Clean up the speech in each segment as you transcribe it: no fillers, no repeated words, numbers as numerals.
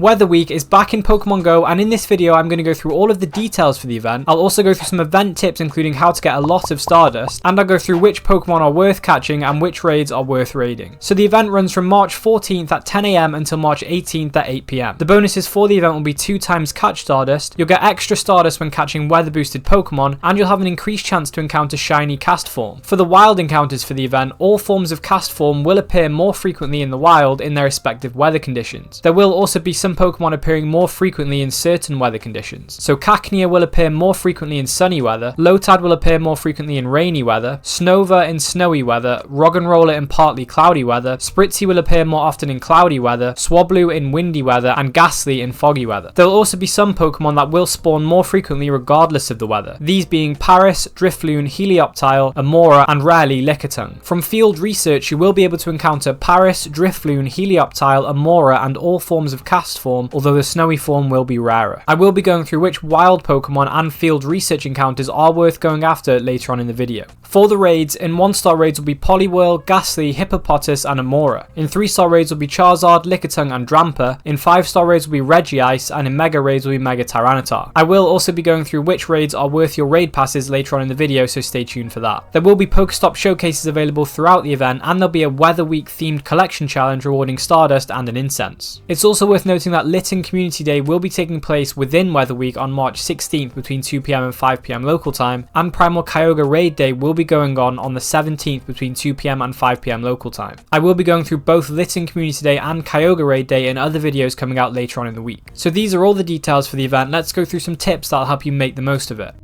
Weather Week is back in Pokemon Go, and in this video I'm going to go through all of the details for the event. I'll also go through some event tips including how to get a lot of Stardust, and I'll go through which Pokemon are worth catching and which raids are worth raiding. So the event runs from March 14th at 10 AM until March 18th at 8 PM. The bonuses for the event will be 2 times catch Stardust, you'll get extra Stardust when catching weather boosted Pokemon, and you'll have an increased chance to encounter shiny cast form. For the wild encounters for the event, all forms of cast form will appear more frequently in the wild in their respective weather conditions. There will also be some Pokemon appearing more frequently in certain weather conditions. So Cacnea will appear more frequently in sunny weather, Lotad will appear more frequently in rainy weather, Snova in snowy weather, Roggenrola in partly cloudy weather, Spritzee will appear more often in cloudy weather, Swablu in windy weather, and Ghastly in foggy weather. There will also be some Pokemon that will spawn more frequently regardless of the weather, these being Paris, Drifloon, Helioptile, Amora, and rarely Lickitung. From field research you will be able to encounter Paris, Drifloon, Helioptile, Amora, and all forms of cast form, although the snowy form will be rarer. I will be going through which wild Pokemon and field research encounters are worth going after later on in the video. For the raids, in 1-star raids will be Poliwhirl, Ghastly, Hippopotas, and Amora. In 3-star raids will be Charizard, Lickitung, and Drampa. In 5-star raids will be Regice, and in Mega raids will be Mega Tyranitar. I will also be going through which raids are worth your raid passes later on in the video, so stay tuned for that. There will be Pokestop showcases available throughout the event, and there'll be a Weather Week themed collection challenge rewarding Stardust and an incense. It's also worth noting that Litten Community Day will be taking place within Weather Week on March 16th between 2 PM and 5 PM local time, and Primal Kyogre Raid Day will be going on the 17th between 2 PM and 5 PM local time. I will be going through both Litten Community Day and Kyogre Raid Day in other videos coming out later on in the week. So these are all the details for the event. Let's go through some tips that'll help you make the most of it.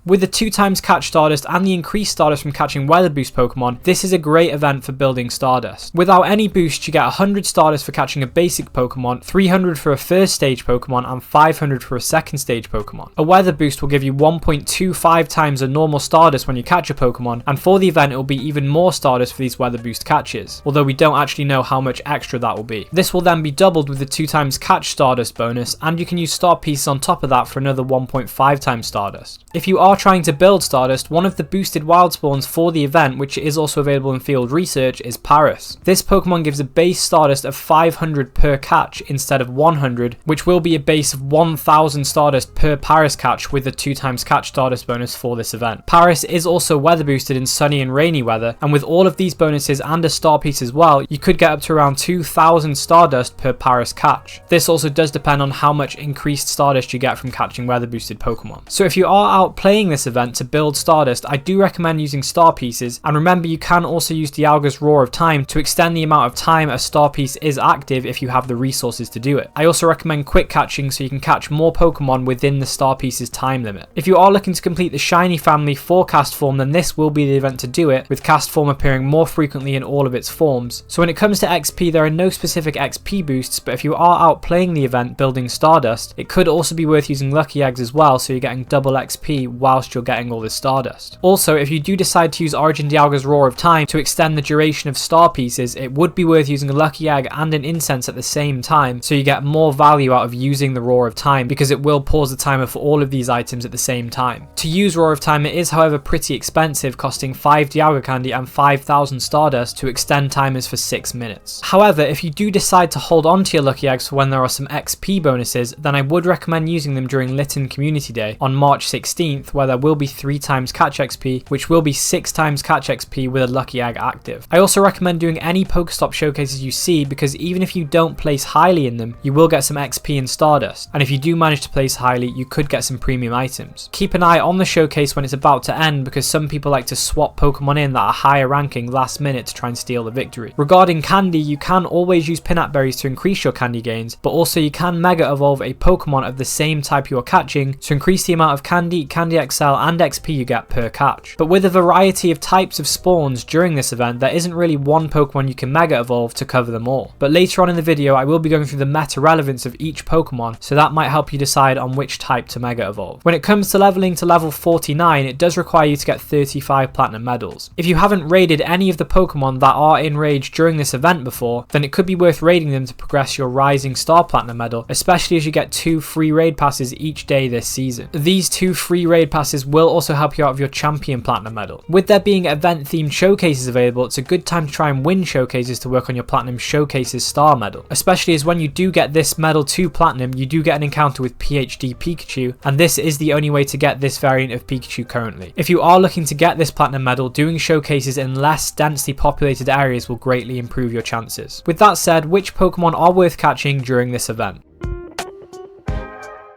With the 2 times catch Stardust and the increased Stardust from catching weather boost Pokemon, this is a great event for building Stardust. Without any boost, you get 100 Stardust for catching a basic Pokemon, 300 for a first stage Pokemon, and 500 for a second stage Pokemon. A weather boost will give you 1.25 times a normal Stardust when you catch a Pokemon, and for the event it will be even more Stardust for these weather boost catches, although we don't actually know how much extra that will be. This will then be doubled with the 2 times catch Stardust bonus, and you can use star pieces on top of that for another 1.5 times Stardust. If you are trying to build Stardust, one of the boosted wild spawns for the event, which is also available in field research, is Paris. This Pokemon gives a base Stardust of 500 per catch instead of 100, which will be a base of 1000 Stardust per Paris catch with the 2 times catch Stardust bonus for this event. Paris is also weather boosted in sunny and rainy weather, and with all of these bonuses and a star piece as well, you could get up to around 2000 Stardust per Paris catch. This also does depend on how much increased Stardust you get from catching weather boosted Pokemon. So if you are out playing this event to build Stardust, I do recommend using star pieces, and remember you can also use Dialga's Roar of Time to extend the amount of time a star piece is active if you have the resources to do it. I also recommend quick catching so you can catch more Pokemon within the star piece's time limit. If you are looking to complete the shiny family for cast form, then this will be the event to do it, with cast form appearing more frequently in all of its forms. So when it comes to XP, there are no specific XP boosts, but if you are out playing the event building Stardust, it could also be worth using lucky eggs as well, so you're getting double XP whilst you're getting all this Stardust. Also, if you do decide to use Origin Dialga's Roar of Time to extend the duration of star pieces, it would be worth using a lucky egg and an incense at the same time, so you get more value out of using the Roar of Time, because it will pause the timer for all of these items at the same time. To use Roar of Time, it is however pretty expensive, costing 5 Dialga Candy and 5000 Stardust to extend timers for 6 minutes. However, if you do decide to hold on to your lucky eggs for when there are some XP bonuses, then I would recommend using them during Litten Community Day on March 16th, where there will be 3 times catch XP, which will be 6 times catch XP with a lucky egg active. I also recommend doing any Pokestop showcases you see, because even if you don't place highly in them, you will get some XP and Stardust, and if you do manage to place highly, you could get some premium items. Keep an eye on the showcase when it's about to end, because some people like to swap Pokemon in that are higher ranking last minute to try and steal the victory. Regarding candy, you can always use Pinap Berries to increase your candy gains, but also you can Mega Evolve a Pokemon of the same type you are catching to increase the amount of Candy, Candy XL, and XP you get per catch. But with a variety of types of spawns during this event, there isn't really one Pokemon you can Mega Evolve to cover them all. But later on in the video, I will be going through the meta relevance of each Pokemon, so that might help you decide on which type to Mega Evolve. When it comes to leveling to level 49, it does require you to get 35 Platinum Medals. If you haven't raided any of the Pokemon that are in Rage during this event before, then it could be worth raiding them to progress your Rising Star Platinum Medal, especially as you get 2 free raid passes each day this season. These 2 free raid passes passes will also help you out of your champion platinum medal. With there being event themed showcases available, it's a good time to try and win showcases to work on your platinum showcases star medal, especially as when you do get this medal to platinum, you do get an encounter with PhD Pikachu, and this is the only way to get this variant of Pikachu currently. If you are looking to get this platinum medal, doing showcases in less densely populated areas will greatly improve your chances. With that said, which Pokemon are worth catching during this event?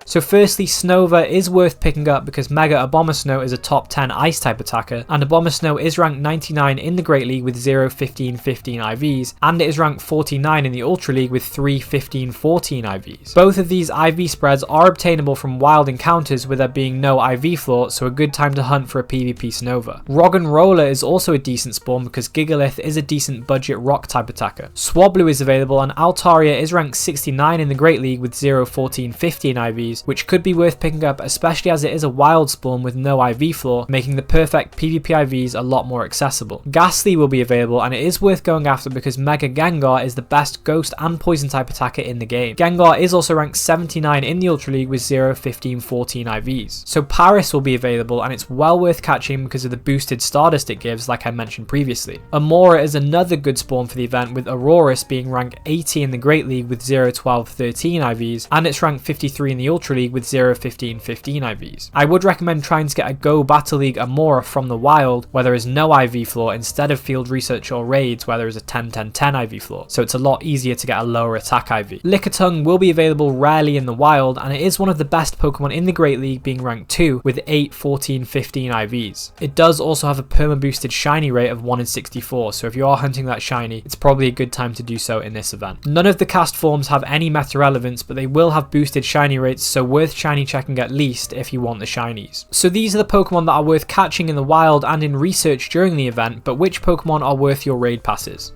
So firstly, Snover is worth picking up because Mega Abomasnow is a top 10 ice type attacker, and Abomasnow is ranked 99 in the Great League with 0, 15, 15 IVs, and it is ranked 49 in the Ultra League with 3, 15, 14 IVs. Both of these IV spreads are obtainable from wild encounters with there being no IV floor, so a good time to hunt for a PvP Snover. Roggenrola is also a decent spawn because Gigalith is a decent budget rock type attacker. Swablu is available, and Altaria is ranked 69 in the Great League with 0, 14, 15 IVs, which could be worth picking up, especially as it is a wild spawn with no IV floor, making the perfect PvP IVs a lot more accessible. Ghastly will be available, and it is worth going after because Mega Gengar is the best ghost and poison type attacker in the game. Gengar is also ranked 79 in the Ultra League with 0, 15, 14 IVs. So Paris will be available, and it's well worth catching because of the boosted Stardust it gives, like I mentioned previously. Amora is another good spawn for the event, with Aurorus being ranked 80 in the Great League with 0, 12, 13 IVs, and it's ranked 53 in the Ultra League with 0, 15, 15 IVs. I would recommend trying to get a Go Battle League Amora from the wild where there is no IV floor instead of field research or raids where there is a 10, 10, 10 IV floor, so it's a lot easier to get a lower attack IV. Lickitung will be available rarely in the wild, and it is one of the best Pokemon in the Great League, being ranked 2 with 8, 14, 15 IVs. It does also have a perma boosted shiny rate of 1 in 64, so if you are hunting that shiny, it's probably a good time to do so in this event. None of the cast forms have any meta relevance, but they will have boosted shiny rates, so worth shiny checking at least if you want the shinies. So these are the Pokemon that are worth catching in the wild and in research during the event, but which Pokemon are worth your raid passes?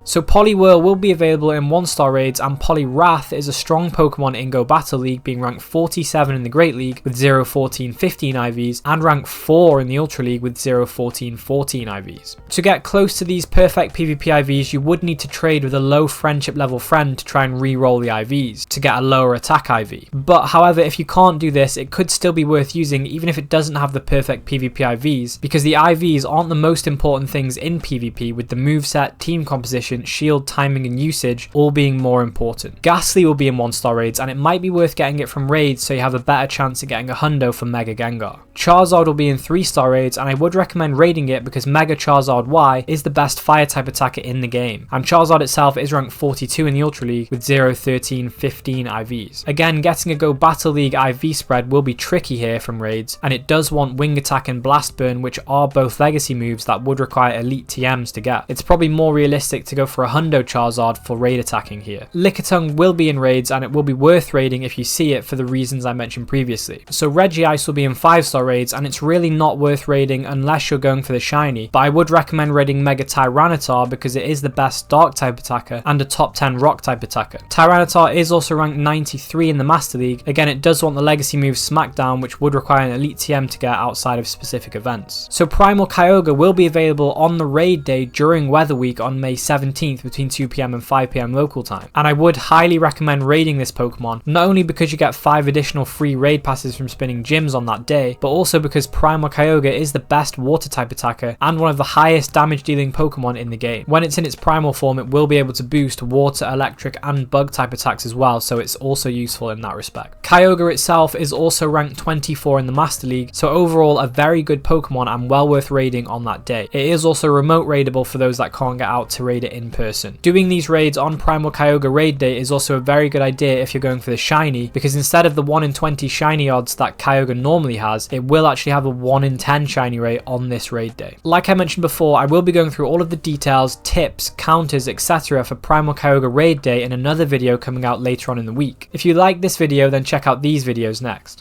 So Poliwhirl will be available in 1-star raids, and Poliwrath is a strong Pokemon in Go Battle League, being ranked 47 in the Great League with 0, 14, 15 IVs, and ranked 4 in the Ultra League with 0, 14, 14 IVs. To get close to these perfect PvP IVs, you would need to trade with a low friendship level friend to try and re-roll the IVs to get a lower attack IV. But however, if you can't do this, it could still be worth using even if it doesn't have the perfect PvP IVs, because the IVs aren't the most important things in PvP, with the moveset, team composition, shield timing and usage all being more important. Ghastly will be in 1-star raids, and it might be worth getting it from raids so you have a better chance of getting a hundo for Mega Gengar. Charizard will be in 3-star raids, and I would recommend raiding it because Mega Charizard Y is the best fire type attacker in the game, and Charizard itself is ranked 42 in the Ultra League with 0, 13, 15 IVs. Again, getting a Go Battle League IV spread will be tricky here from raids, and it does want Wing Attack and Blast Burn, which are both legacy moves that would require elite TMs to get. It's probably more realistic to go for a hundo Charizard for raid attacking here. Lickitung will be in raids, and it will be worth raiding if you see it for the reasons I mentioned previously. So Regice will be in 5-star raids, and it's really not worth raiding unless you're going for the shiny, but I would recommend raiding Mega Tyranitar because it is the best dark type attacker and a top 10 rock type attacker. Tyranitar is also ranked 93 in the Master League. Again, it does want the legacy move Smackdown, which would require an elite TM to get outside of specific events. So Primal Kyogre will be available on the raid day during Weather Week on May 17th between 2 PM and 5 PM local time, and I would highly recommend raiding this Pokemon, not only because you get 5 additional free raid passes from spinning gyms on that day, but also because Primal Kyogre is the best water type attacker and one of the highest damage dealing Pokemon in the game. When it's in its primal form, it will be able to boost water, electric and bug type attacks as well, so it's also useful in that respect. Kyogre itself is also ranked 24 in the Master League, so overall a very good Pokemon and well worth raiding on that day. It is also remote raidable for those that can't get out to raid it in person. Doing these raids on Primal Kyogre raid day is also a very good idea if you're going for the shiny, because instead of the 1 in 20 shiny odds that Kyogre normally has, it will actually have a 1 in 10 shiny rate on this raid day. Like I mentioned before, I will be going through all of the details, tips, counters, etc. for Primal Kyogre raid day in another video coming out later on in the week. If you like this video, then check out these videos next.